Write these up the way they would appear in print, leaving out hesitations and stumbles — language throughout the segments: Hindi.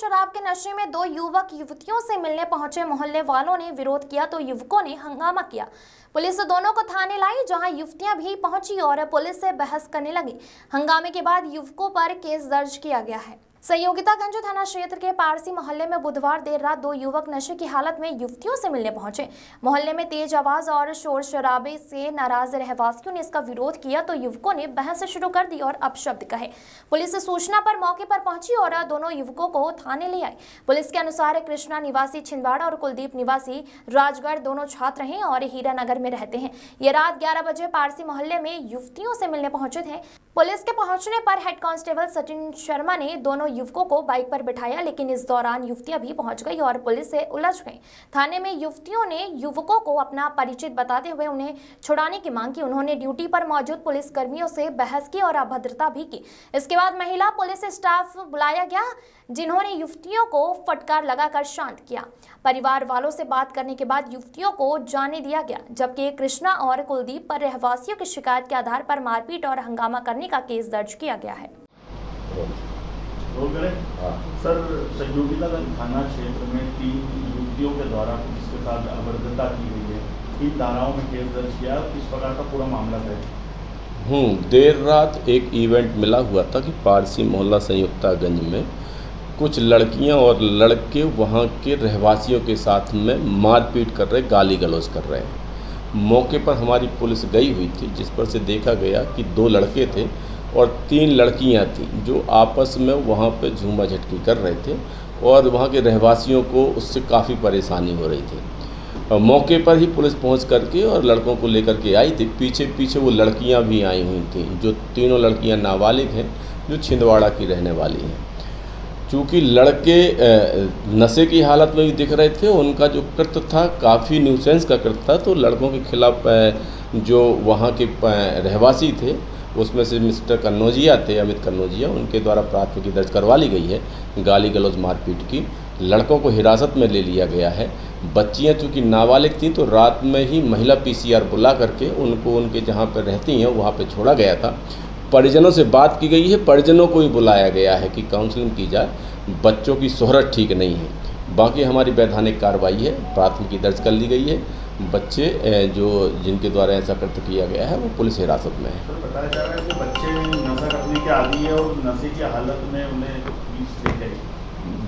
शराब के नशे में दो युवक युवतियों से मिलने पहुंचे मोहल्ले वालों ने विरोध किया तो युवकों ने हंगामा किया। पुलिस दोनों को थाने लाई, जहां युवतियां भी पहुंची और पुलिस से बहस करने लगी। हंगामे के बाद युवकों पर केस दर्ज किया गया है। संयोगितागंज थाना क्षेत्र के पारसी मोहल्ले में बुधवार देर रात दो युवक नशे की हालत में युवतियों से मिलने पहुंचे। मोहल्ले में तेज आवाज और शोर शराबे से नाराज रहवासियों ने इसका विरोध किया तो युवकों ने बहस शुरू कर दी और अपशब्द कहे। पुलिस सूचना पर मौके पर पहुंची और दोनों युवकों को थाने ले आई। पुलिस के अनुसार कृष्णा निवासी छिंदवाड़ा और कुलदीप निवासी राजगढ़ दोनों छात्र हैं और हीरानगर में रहते हैं। ये रात 11 बजे पारसी मोहल्ले में युवतियों से मिलने पहुंचे थे। पुलिस के पहुंचने पर हेड कांस्टेबल सचिन शर्मा ने दोनों युवकों को बाइक पर बिठाया, लेकिन इस दौरान युवतियां भी पहुंच गई और पुलिस से उलझ गई। थाने में युवतियों ने युवकों को अपना परिचय बताते हुए उन्हें छुड़ाने की मांग की। उन्होंने ड्यूटी पर मौजूद पुलिस कर्मियों से बहस की और अभद्रता भी की। इसके बाद महिला पुलिस स्टाफ बुलाया गया, जिन्होंने युवतियों को फटकार लगाकर शांत किया। परिवार वालों से बात करने के बाद युवतियों को जाने दिया गया, जबकि कृष्णा और कुलदीप पर रहवासियों की शिकायत के आधार पर मारपीट और हंगामा करने का केस दर्ज किया गया है। सर, संयोगितागंज थाना क्षेत्र में 3 युवतियों के द्वारा पुलिस के साथ अभद्रता की गई है। 3 धाराओं में केस दर्ज किया। किस प्रकार का पूरा मामला है? देर रात एक इवेंट मिला हुआ था कि पारसी मोहल्ला संयुक्तागंज में कुछ लड़कियां और लड़के वहां के रहवासियों के साथ में मारपीट कर रहे, गाली गलौज कर रहे हैं। मौके पर हमारी पुलिस गई हुई थी, जिस पर से देखा गया कि 2 लड़के थे और 3 लड़कियां थीं जो आपस में वहां पे झूमा झटकी कर रहे थे और वहां के रहवासियों को उससे काफ़ी परेशानी हो रही थी। मौके पर ही पुलिस पहुंच करके और लड़कों को लेकर के आई थी। पीछे पीछे वो लड़कियां भी आई हुई थीं, जो तीनों लड़कियां नाबालिग हैं, जो छिंदवाड़ा की रहने वाली हैं। चूँकि लड़के नशे की हालत में भी दिख रहे थे, उनका जो कृत्य था काफ़ी न्यूसेंस का कृत्य था, तो लड़कों के खिलाफ जो वहाँ के रहवासी थे, उसमें से मिस्टर कन्नौजिया थे, अमित कन्नौजिया, उनके द्वारा प्राथमिकी दर्ज करवा ली गई है गाली गलौज मारपीट की। लड़कों को हिरासत में ले लिया गया है। बच्चियां चूँकि नाबालिग थीं, तो रात में ही महिला पीसीआर बुला करके उनको उनके जहाँ पर रहती हैं वहाँ पर छोड़ा गया था। परिजनों से बात की गई है, परिजनों को ही बुलाया गया है कि काउंसलिंग की जाए। बच्चों की शोहरत ठीक नहीं है। बाकी हमारी वैधानिक कार्रवाई है, प्राथमिकी दर्ज कर ली गई है। बच्चे जो जिनके द्वारा ऐसा कृत्य किया गया है वो पुलिस हिरासत में है। तो बताया जा रहा है कि बच्चे नशा करने के आदी है और नशे की हालत में उन्हें पुलिस ले जाएगी।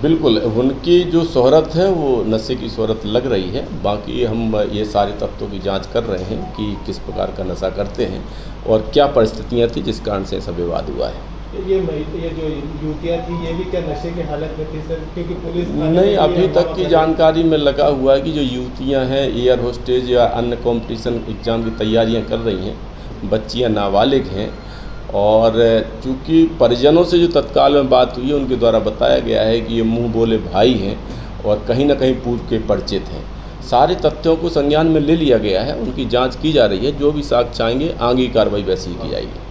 बिल्कुल, उनकी जो शोहरत है वो नशे की शोहरत लग रही है। बाकी हम ये सारे तथ्यों की जांच कर रहे हैं कि किस प्रकार का नशा करते हैं और क्या परिस्थितियां थी जिस कारण से ऐसा विवाद हुआ है। ये जो युवतियाँ थी, ये भी क्या नशे की हालत में थी सर? क्योंकि पुलिस नहीं, अभी तक की जानकारी में लगा हुआ है कि जो युवतियां हैं एयर होस्टेज या अन्य कंपटीशन एग्ज़ाम की तैयारियां कर रही हैं। बच्चियां नाबालिग हैं और चूँकि परिजनों से जो तत्काल में बात हुई है, उनके द्वारा बताया गया है कि ये मुँह बोले भाई हैं और कहीं ना कहीं पूर्व के परिचित हैं। सारे तथ्यों को संज्ञान में ले लिया गया है, उनकी जाँच की जा रही है। जो भी साक्ष्य आएंगे, आगे की कार्रवाई वैसी ही की जाएगी।